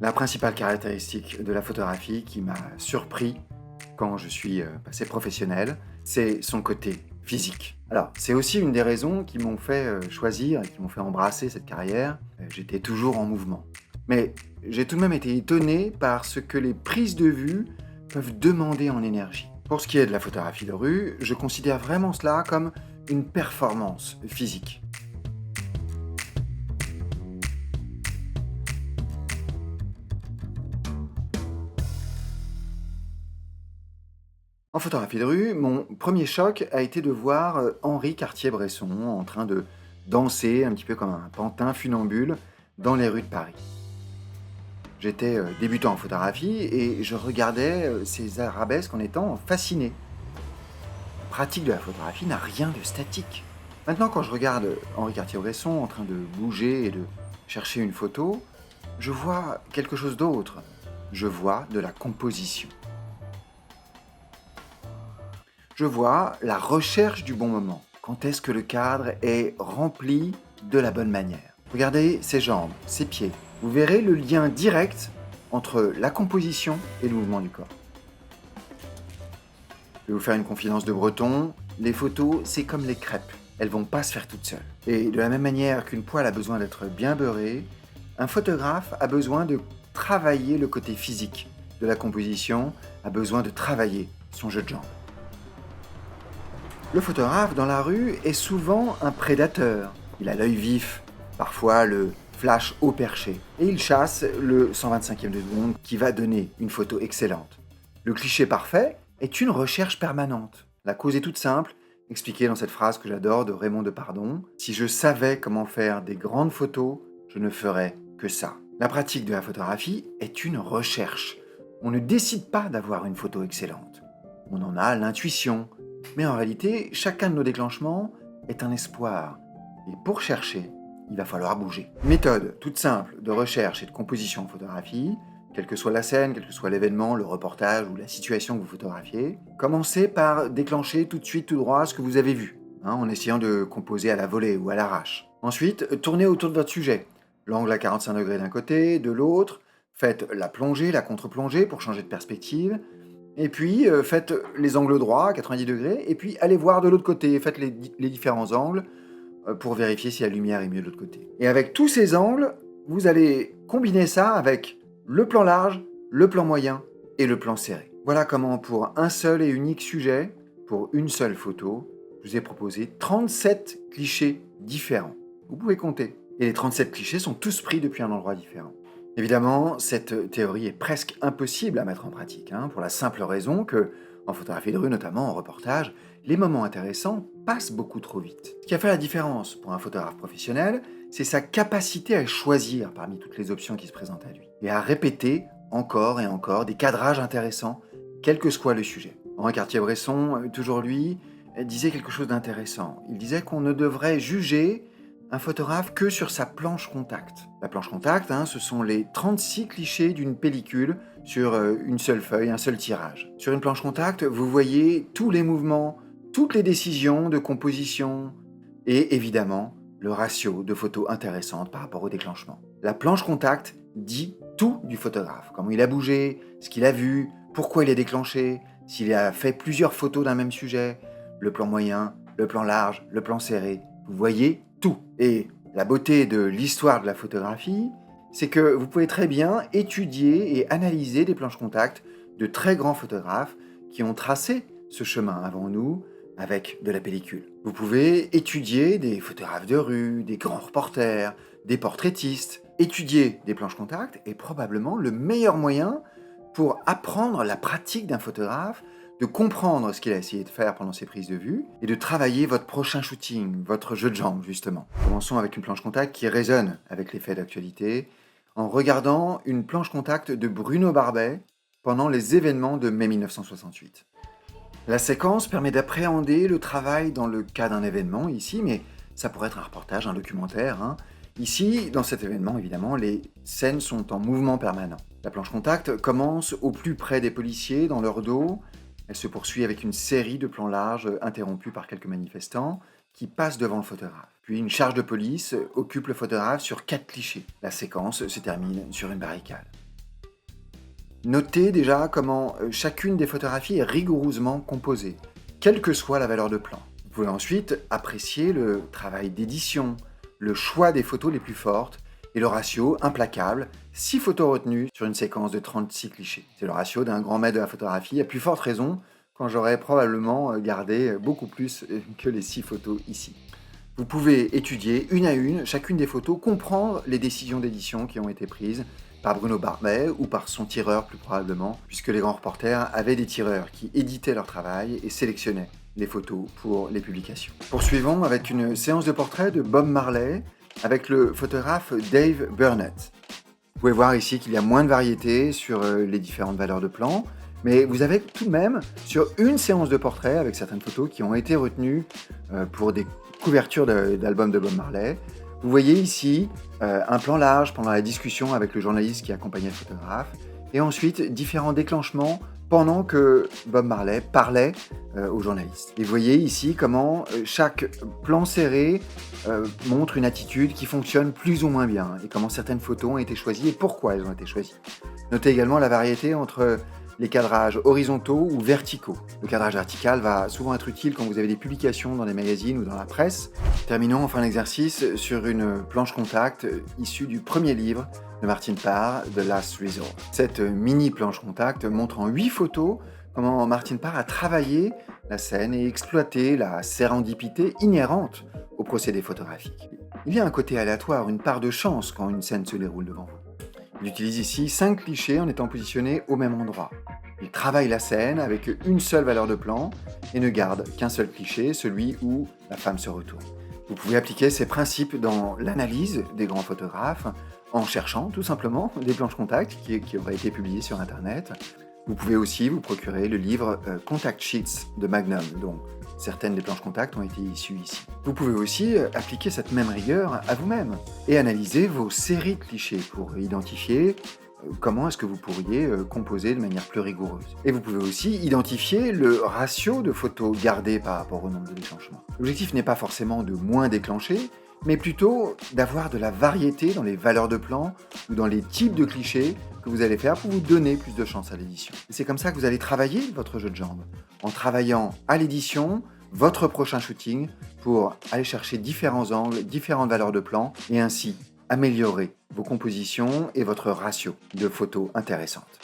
La principale caractéristique de la photographie qui m'a surpris quand je suis passé professionnel, c'est son côté physique. Alors, c'est aussi une des raisons qui m'ont fait choisir et qui m'ont fait embrasser cette carrière. J'étais toujours en mouvement. Mais j'ai tout de même été étonné par ce que les prises de vue peuvent demander en énergie. Pour ce qui est de la photographie de rue, je considère vraiment cela comme une performance physique. En photographie de rue, mon premier choc a été de voir Henri Cartier-Bresson en train de danser un petit peu comme un pantin funambule dans les rues de Paris. J'étais débutant en photographie et je regardais ces arabesques en étant fasciné. La pratique de la photographie n'a rien de statique. Maintenant, quand je regarde Henri Cartier-Bresson en train de bouger et de chercher une photo, je vois quelque chose d'autre. Je vois de la composition. Je vois la recherche du bon moment. Quand est-ce que le cadre est rempli de la bonne manière? Regardez ses jambes, ses pieds. Vous verrez le lien direct entre la composition et le mouvement du corps. Je vais vous faire une confidence de breton. Les photos, c'est comme les crêpes. Elles vont pas se faire toutes seules. Et de la même manière qu'une poêle a besoin d'être bien beurrée, un photographe a besoin de travailler le côté physique de la composition, a besoin de travailler son jeu de jambes. Le photographe dans la rue est souvent un prédateur. Il a l'œil vif, parfois le flash haut perché, et il chasse le 125e de seconde qui va donner une photo excellente. Le cliché parfait est une recherche permanente. La cause est toute simple, expliquée dans cette phrase que j'adore de Raymond Depardon. Si je savais comment faire des grandes photos, je ne ferais que ça. La pratique de la photographie est une recherche. On ne décide pas d'avoir une photo excellente. On en a l'intuition, mais en réalité, chacun de nos déclenchements est un espoir. Et pour chercher, il va falloir bouger. Méthode toute simple de recherche et de composition en photographie, quelle que soit la scène, quel que soit l'événement, le reportage ou la situation que vous photographiez. Commencez par déclencher tout de suite tout droit ce que vous avez vu, en essayant de composer à la volée ou à l'arrache. Ensuite, tournez autour de votre sujet. L'angle à 45 degrés d'un côté, de l'autre. Faites la plongée, la contre-plongée pour changer de perspective. Et puis, faites les angles droits, 90 degrés, et puis allez voir de l'autre côté, faites les différents angles pour vérifier si la lumière est mieux de l'autre côté. Et avec tous ces angles, vous allez combiner ça avec le plan large, le plan moyen et le plan serré. Voilà comment, pour un seul et unique sujet, pour une seule photo, je vous ai proposé 37 clichés différents. Vous pouvez compter. Et les 37 clichés sont tous pris depuis un endroit différent. Évidemment, cette théorie est presque impossible à mettre en pratique, pour la simple raison que, en photographie de rue, notamment en reportage, les moments intéressants passent beaucoup trop vite. Ce qui a fait la différence pour un photographe professionnel, c'est sa capacité à choisir parmi toutes les options qui se présentent à lui, et à répéter encore et encore des cadrages intéressants, quel que soit le sujet. Henri Cartier-Bresson, toujours lui, disait quelque chose d'intéressant. Il disait qu'on ne devrait juger un photographe que sur sa planche contact. La planche contact, ce sont les 36 clichés d'une pellicule sur une seule feuille, un seul tirage. Sur une planche contact, vous voyez tous les mouvements, toutes les décisions de composition et évidemment le ratio de photos intéressantes par rapport au déclenchement. La planche contact dit tout du photographe, comment il a bougé, ce qu'il a vu, pourquoi il est déclenché, s'il a fait plusieurs photos d'un même sujet, le plan moyen, le plan large, le plan serré. Vous voyez tout. Et la beauté de l'histoire de la photographie, c'est que vous pouvez très bien étudier et analyser des planches contact de très grands photographes qui ont tracé ce chemin avant nous avec de la pellicule. Vous pouvez étudier des photographes de rue, des grands reporters, des portraitistes. Étudier des planches contact est probablement le meilleur moyen pour apprendre la pratique d'un photographe, de comprendre ce qu'il a essayé de faire pendant ses prises de vue et de travailler votre prochain shooting, votre jeu de jambes justement. Commençons avec une planche contact qui résonne avec les faits d'actualité en regardant une planche contact de Bruno Barbet pendant les événements de mai 1968. La séquence permet d'appréhender le travail dans le cas d'un événement ici, mais ça pourrait être un reportage, un documentaire. Ici, dans cet événement, évidemment, les scènes sont en mouvement permanent. La planche contact commence au plus près des policiers, dans leur dos. Elle se poursuit avec une série de plans larges interrompus par quelques manifestants qui passent devant le photographe. Puis une charge de police occupe le photographe sur 4 clichés. La séquence se termine sur une barricade. Notez déjà comment chacune des photographies est rigoureusement composée, quelle que soit la valeur de plan. Vous pouvez ensuite apprécier le travail d'édition, le choix des photos les plus fortes et le ratio implacable, 6 photos retenues sur une séquence de 36 clichés. C'est le ratio d'un grand maître de la photographie, à plus forte raison quand j'aurais probablement gardé beaucoup plus que les 6 photos ici. Vous pouvez étudier une à une chacune des photos, comprendre les décisions d'édition qui ont été prises par Bruno Barbet ou par son tireur plus probablement, puisque les grands reporters avaient des tireurs qui éditaient leur travail et sélectionnaient les photos pour les publications. Poursuivons avec une séance de portrait de Bob Marley avec le photographe Dave Burnett. Vous pouvez voir ici qu'il y a moins de variété sur les différentes valeurs de plan, mais vous avez tout de même sur une séance de portrait avec certaines photos qui ont été retenues pour des couvertures d'albums de Bob Marley. Vous voyez ici un plan large pendant la discussion avec le journaliste qui accompagnait le photographe, et ensuite différents déclenchements pendant que Bob Marley parlait aux journalistes. Et vous voyez ici comment chaque plan serré montre une attitude qui fonctionne plus ou moins bien, et comment certaines photos ont été choisies et pourquoi elles ont été choisies. Notez également la variété entre les cadrages horizontaux ou verticaux. Le cadrage vertical va souvent être utile quand vous avez des publications dans des magazines ou dans la presse. Terminons enfin l'exercice sur une planche contact issue du premier livre de Martin Parr, The Last Resort. Cette mini planche contact montre en 8 photos comment Martin Parr a travaillé la scène et exploité la sérendipité inhérente au procédé photographique. Il y a un côté aléatoire, une part de chance quand une scène se déroule devant vous. Il utilise ici 5 clichés en étant positionnés au même endroit. Il travaille la scène avec une seule valeur de plan et ne garde qu'un seul cliché, celui où la femme se retourne. Vous pouvez appliquer ces principes dans l'analyse des grands photographes en cherchant tout simplement des planches contact qui auraient été publiées sur Internet. Vous pouvez aussi vous procurer le livre Contact Sheets de Magnum, dont certaines des planches contact ont été issues ici. Vous pouvez aussi appliquer cette même rigueur à vous-même et analyser vos séries de clichés pour identifier comment est-ce que vous pourriez composer de manière plus rigoureuse. Et vous pouvez aussi identifier le ratio de photos gardées par rapport au nombre de déclenchements. L'objectif n'est pas forcément de moins déclencher, mais plutôt d'avoir de la variété dans les valeurs de plan ou dans les types de clichés que vous allez faire pour vous donner plus de chance à l'édition. Et c'est comme ça que vous allez travailler votre jeu de jambes, en travaillant à l'édition votre prochain shooting pour aller chercher différents angles, différentes valeurs de plan et ainsi améliorer vos compositions et votre ratio de photos intéressantes.